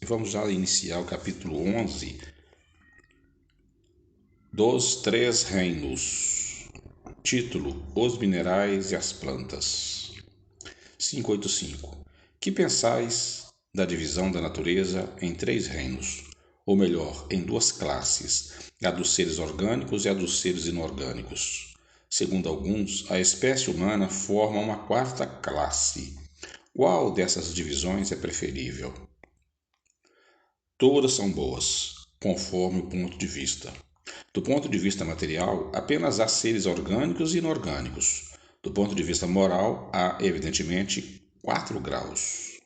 Vamos já iniciar o capítulo 11 dos Três Reinos. Título: Os Minerais e as Plantas. 585. Que pensais da divisão da natureza em três reinos? Ou melhor, em duas classes, a dos seres orgânicos e a dos seres inorgânicos. Segundo alguns, a espécie humana forma uma quarta classe. Qual dessas divisões é preferível? Todas são boas, conforme o ponto de vista. Do ponto de vista material, apenas há seres orgânicos e inorgânicos. Do ponto de vista moral, há, evidentemente, 4 graus.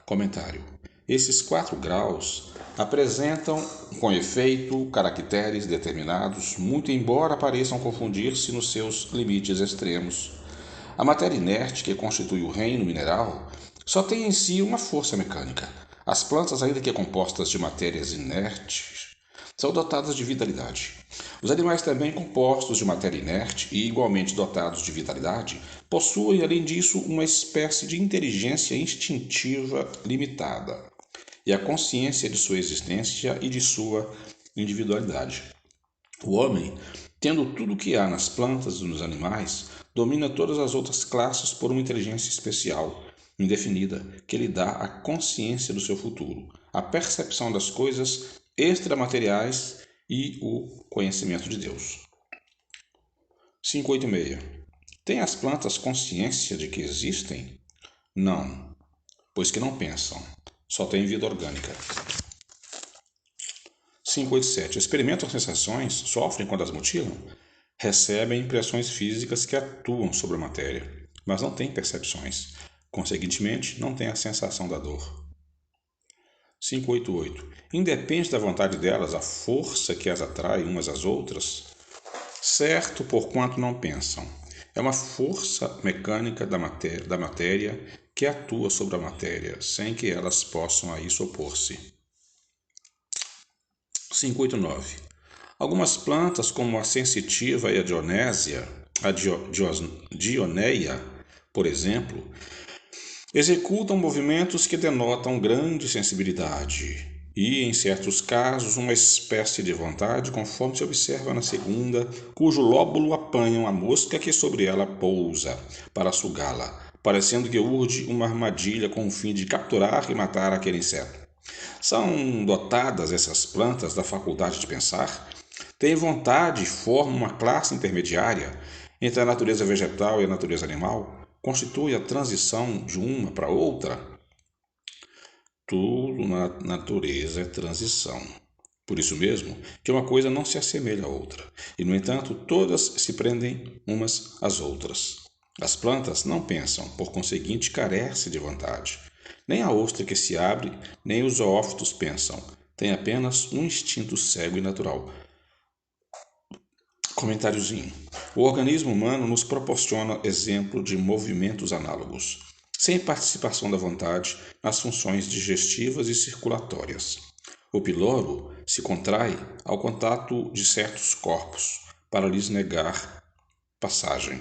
Comentário. Esses 4 graus apresentam, com efeito, caracteres determinados, muito embora pareçam confundir-se nos seus limites extremos. A matéria inerte, que constitui o reino mineral, só tem em si uma força mecânica. As plantas, ainda que compostas de matérias inertes, são dotadas de vitalidade. Os animais, também compostos de matéria inerte e igualmente dotados de vitalidade, possuem, além disso, uma espécie de inteligência instintiva limitada e a consciência de sua existência e de sua individualidade. O homem, tendo tudo o que há nas plantas e nos animais, domina todas as outras classes por uma inteligência especial, indefinida, que lhe dá a consciência do seu futuro, a percepção das coisas extramateriais e o conhecimento de Deus. 586. Tem as plantas consciência de que existem? Não, pois que não pensam, só têm vida orgânica. 587. Experimentam sensações, sofrem quando as mutilam? Recebem impressões físicas que atuam sobre a matéria, mas não têm percepções. Consequentemente, não têm a sensação da dor. 588. Independe da vontade delas a força que as atrai umas às outras? Certo, porquanto não pensam. É uma força mecânica da matéria que atua sobre a matéria, sem que elas possam a isso opor-se. 589. Algumas plantas, como a sensitiva e a dioneia, por exemplo, executam movimentos que denotam grande sensibilidade e, em certos casos, uma espécie de vontade, conforme se observa na segunda, cujo lóbulo apanham a mosca que sobre ela pousa para sugá-la, parecendo que urde uma armadilha com o fim de capturar e matar aquele inseto. São dotadas essas plantas da faculdade de pensar? Têm vontade e formam uma classe intermediária entre a natureza vegetal e a natureza animal? Constitui a transição de uma para outra? Tudo na natureza é transição. Por isso mesmo que uma coisa não se assemelha à outra, e no entanto todas se prendem umas às outras. As plantas não pensam, por conseguinte carecem de vontade. Nem a ostra que se abre, nem os zoófitos pensam. Tem apenas um instinto cego e natural. Comentáriozinho. O organismo humano nos proporciona exemplo de movimentos análogos, sem participação da vontade nas funções digestivas e circulatórias. O piloro se contrai ao contato de certos corpos, para lhes negar passagem.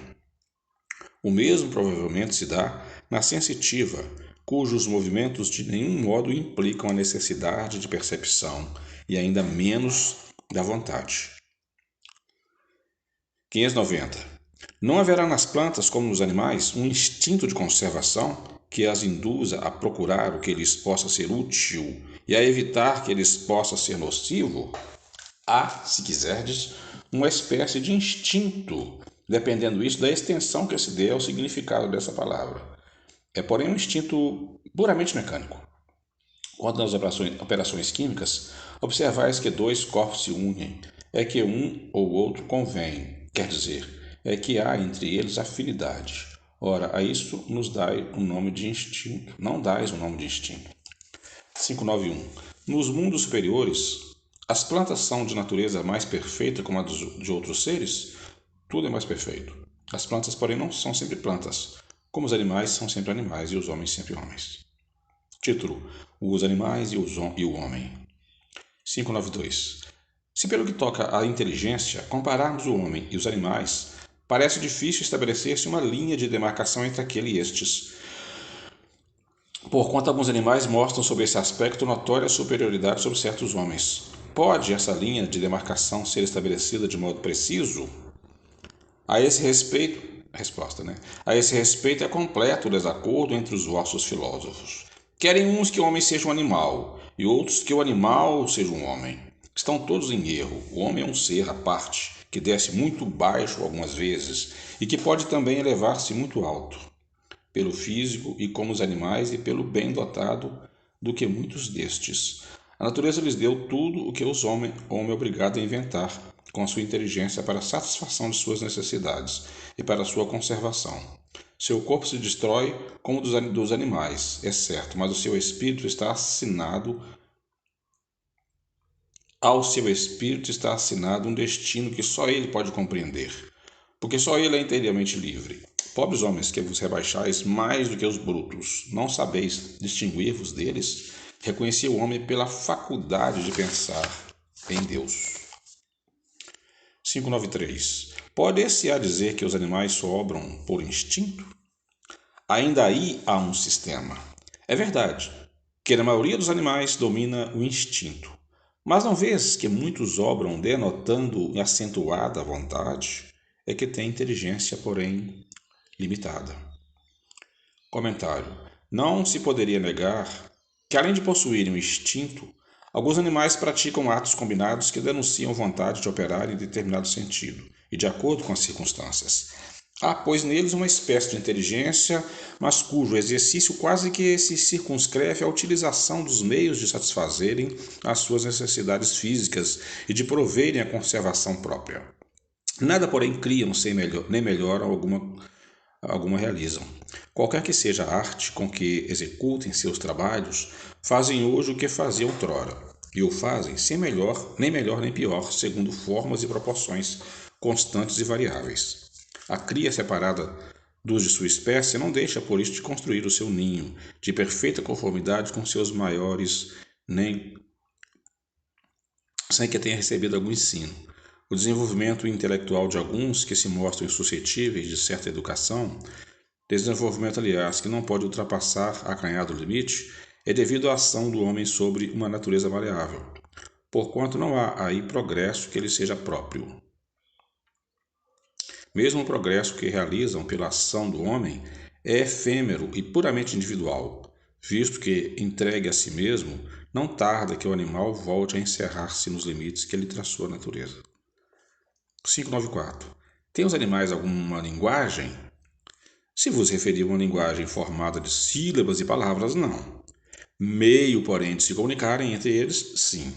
O mesmo provavelmente se dá na sensitiva, cujos movimentos de nenhum modo implicam a necessidade de percepção e ainda menos da vontade. 590. Não haverá nas plantas, como nos animais, um instinto de conservação que as induza a procurar o que lhes possa ser útil e a evitar que lhes possa ser nocivo? Há, se quiserdes, uma espécie de instinto, dependendo isso da extensão que se dê ao significado dessa palavra. É, porém, um instinto puramente mecânico. Quanto nas operações químicas, observais que dois corpos se unem, é que um ou outro convém, quer dizer, é que há entre eles afinidade. Ora, a isso nos dai o nome de instinto, não dais o nome de instinto. 591. Nos mundos superiores, as plantas são de natureza mais perfeita como a de outros seres? Tudo é mais perfeito. As plantas, porém, não são sempre plantas, como os animais são sempre animais e os homens sempre homens. Título: Os animais e o homem. 592. Se pelo que toca à inteligência, compararmos o homem e os animais, parece difícil estabelecer-se uma linha de demarcação entre aquele e estes. porquanto alguns animais mostram sob esse aspecto notória superioridade sobre certos homens. Pode essa linha de demarcação ser estabelecida de modo preciso? A esse respeito, resposta, né? A esse respeito é completo o desacordo entre os vossos filósofos. Querem uns que o homem seja um animal, e outros que o animal seja um homem. Estão todos em erro. O homem é um ser à parte, que desce muito baixo algumas vezes, e que pode também elevar-se muito alto, pelo físico e como os animais, e pelo bem dotado do que muitos destes. A natureza lhes deu tudo o que os homem é obrigado a inventar, com a sua inteligência para a satisfação de suas necessidades e para a sua conservação. Seu corpo se destrói como o dos animais, é certo, mas o seu espírito está assinado ao seu espírito está assinado um destino que só ele pode compreender, porque só ele é inteiramente livre. Pobres homens que vos rebaixais mais do que os brutos, não sabeis distinguir-vos deles? Reconheci o homem pela faculdade de pensar em Deus. 593. Pode-se dizer que os animais só obram por instinto? Ainda aí há um sistema. É verdade que na maioria dos animais domina o instinto, mas não vês que muitos obram denotando acentuada vontade? É que tem inteligência, porém limitada. Comentário. Não se poderia negar que, além de possuírem um instinto, alguns animais praticam atos combinados que denunciam vontade de operar em determinado sentido e de acordo com as circunstâncias. Há, pois, neles uma espécie de inteligência, mas cujo exercício quase que se circunscreve à utilização dos meios de satisfazerem as suas necessidades físicas e de proverem a conservação própria. Nada, porém, criam nem melhoram alguma realizam. Qualquer que seja a arte com que executem seus trabalhos, fazem hoje o que faziam outrora, e o fazem sem nem melhor nem pior, segundo formas e proporções constantes e variáveis. A cria separada dos de sua espécie não deixa por isso de construir o seu ninho, de perfeita conformidade com seus maiores, nem sem que tenha recebido algum ensino. O desenvolvimento intelectual de alguns que se mostram suscetíveis de certa educação, desenvolvimento, aliás, que não pode ultrapassar acanhado limite, é devido à ação do homem sobre uma natureza maleável, porquanto não há aí progresso que lhe seja próprio. Mesmo o progresso que realizam pela ação do homem é efêmero e puramente individual, visto que, entregue a si mesmo, não tarda que o animal volte a encerrar-se nos limites que lhe traçou a natureza. 594. Tem os animais alguma linguagem? Se vos referir a uma linguagem formada de sílabas e palavras, não. Meio, porém, de se comunicarem entre eles, sim.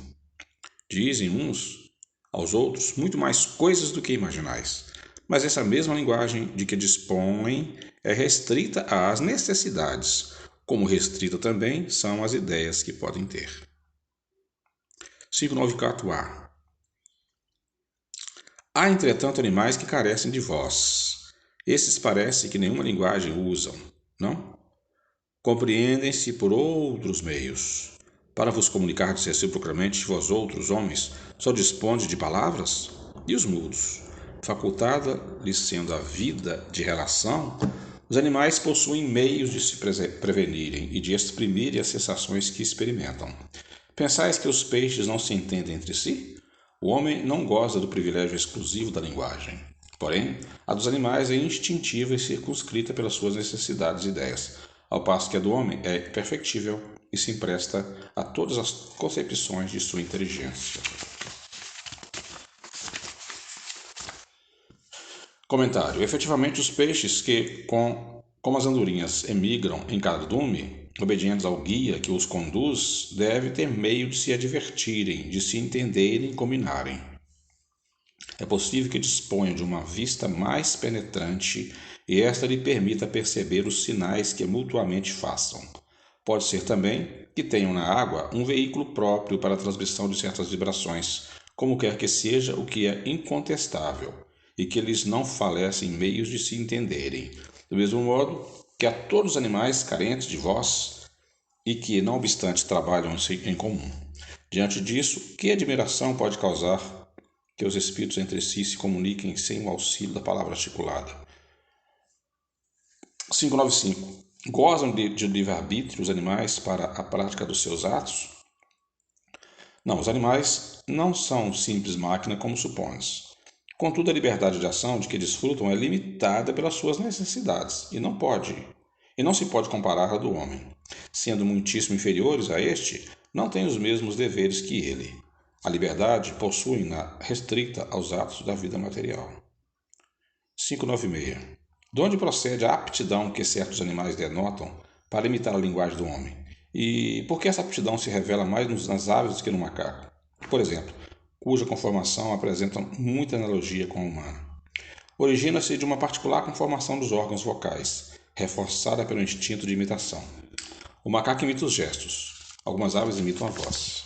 Dizem uns aos outros muito mais coisas do que imaginais. Mas essa mesma linguagem de que dispõem é restrita às necessidades, como restrita também são as ideias que podem ter. 594a. Há, entretanto, animais que carecem de voz. Esses parece que nenhuma linguagem usam, não? Compreendem-se por outros meios. Para vos comunicardes reciprocamente, vós outros, homens, só dispondes de palavras? E os mudos? Facultada-lhes sendo a vida de relação, os animais possuem meios de se prevenirem e de exprimirem as sensações que experimentam. Pensais que os peixes não se entendem entre si? O homem não goza do privilégio exclusivo da linguagem. Porém, a dos animais é instintiva e circunscrita pelas suas necessidades e ideias, ao passo que a do homem é perfectível e se empresta a todas as concepções de sua inteligência. Comentário. Efetivamente, os peixes que, como as andorinhas, emigram em cardume, obedientes ao guia que os conduz, devem ter meio de se advertirem, de se entenderem e combinarem. É possível que disponham de uma vista mais penetrante e esta lhe permita perceber os sinais que mutuamente façam. Pode ser também que tenham na água um veículo próprio para a transmissão de certas vibrações, como quer que seja, o que é incontestável, e que eles não falecem meios de se entenderem, do mesmo modo que a todos os animais carentes de voz e que, não obstante, trabalham em comum. Diante disso, que admiração pode causar que os espíritos entre si se comuniquem sem o auxílio da palavra articulada? 595. Gozam de livre-arbítrio os animais para a prática dos seus atos? Não, os animais não são simples máquina como supões. Contudo, a liberdade de ação de que desfrutam é limitada pelas suas necessidades e não se pode comparar à do homem. Sendo muitíssimo inferiores a este, não têm os mesmos deveres que ele. A liberdade possuem-na restrita aos atos da vida material. 596. De onde procede a aptidão que certos animais denotam para imitar a linguagem do homem? E por que essa aptidão se revela mais nas aves do que no macaco? Por exemplo, cuja conformação apresenta muita analogia com a humana. Origina-se de uma particular conformação dos órgãos vocais, reforçada pelo instinto de imitação. O macaco imita os gestos. Algumas aves imitam a voz.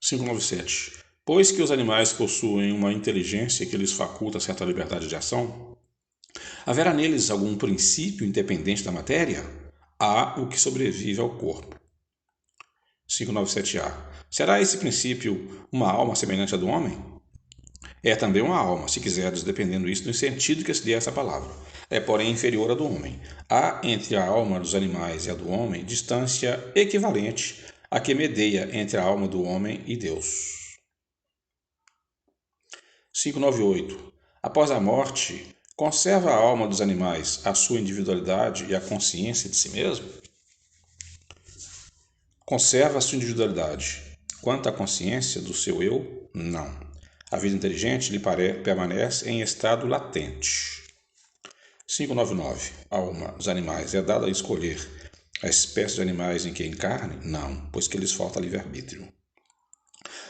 597. Pois que os animais possuem uma inteligência que lhes faculta certa liberdade de ação, haverá neles algum princípio independente da matéria? Há o que sobrevive ao corpo. 597A. Será esse princípio uma alma semelhante à do homem? É também uma alma, se quiseres, dependendo isso do sentido que se dê a essa palavra. É, porém, inferior à do homem. Há entre a alma dos animais e a do homem distância equivalente à que medeia entre a alma do homem e Deus. 598. Após a morte, conserva a alma dos animais a sua individualidade e a consciência de si mesmo? Conserva a sua individualidade. Quanto à consciência do seu eu, não. A vida inteligente lhe permanece em estado latente. 599. A alma dos animais é dada a escolher a espécie de animais em que encarne? Não, pois que lhes falta livre-arbítrio.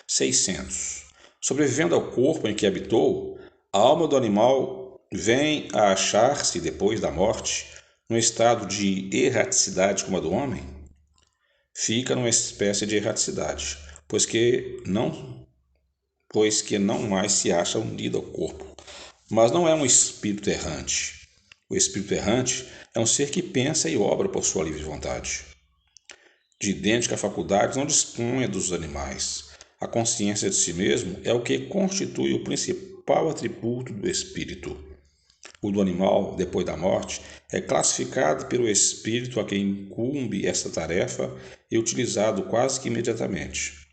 600. Sobrevivendo ao corpo em que habitou, a alma do animal vem a achar-se, depois da morte, num estado de erraticidade como a do homem? Fica numa espécie de erraticidade, pois que não mais se acha unido ao corpo. Mas não é um espírito errante. O espírito errante é um ser que pensa e obra por sua livre vontade. De idêntica faculdade não dispõe dos animais. A consciência de si mesmo é o que constitui o principal atributo do espírito. O do animal, depois da morte, é classificado pelo espírito a quem incumbe esta tarefa e utilizado quase que imediatamente.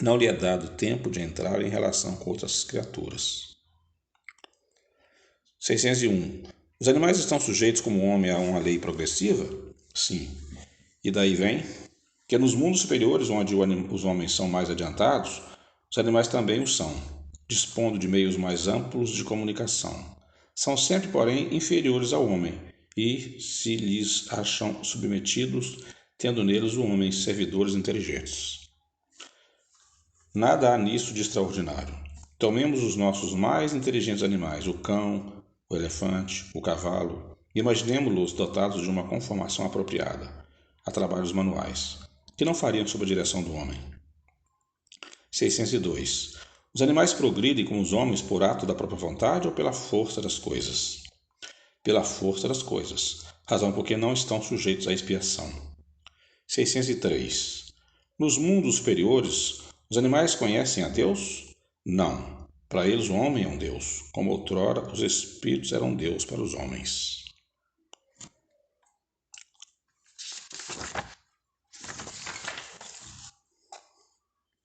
Não lhe é dado tempo de entrar em relação com outras criaturas. 601. Os animais estão sujeitos como o homem a uma lei progressiva? Sim. E daí vem que nos mundos superiores, onde os homens são mais adiantados, os animais também o são, dispondo de meios mais amplos de comunicação. São sempre, porém, inferiores ao homem e se lhes acham submetidos, tendo neles o homem servidores inteligentes. Nada há nisso de extraordinário. Tomemos os nossos mais inteligentes animais, o cão, o elefante, o cavalo, e imaginemos-los dotados de uma conformação apropriada a trabalhos manuais, que não fariam sob a direção do homem. 602. Os animais progridem com os homens por ato da própria vontade ou pela força das coisas? Pela força das coisas, razão porque não estão sujeitos à expiação. 603. Nos mundos superiores, os animais conhecem a Deus? Não. Para eles o homem é um Deus, como outrora os espíritos eram Deus para os homens.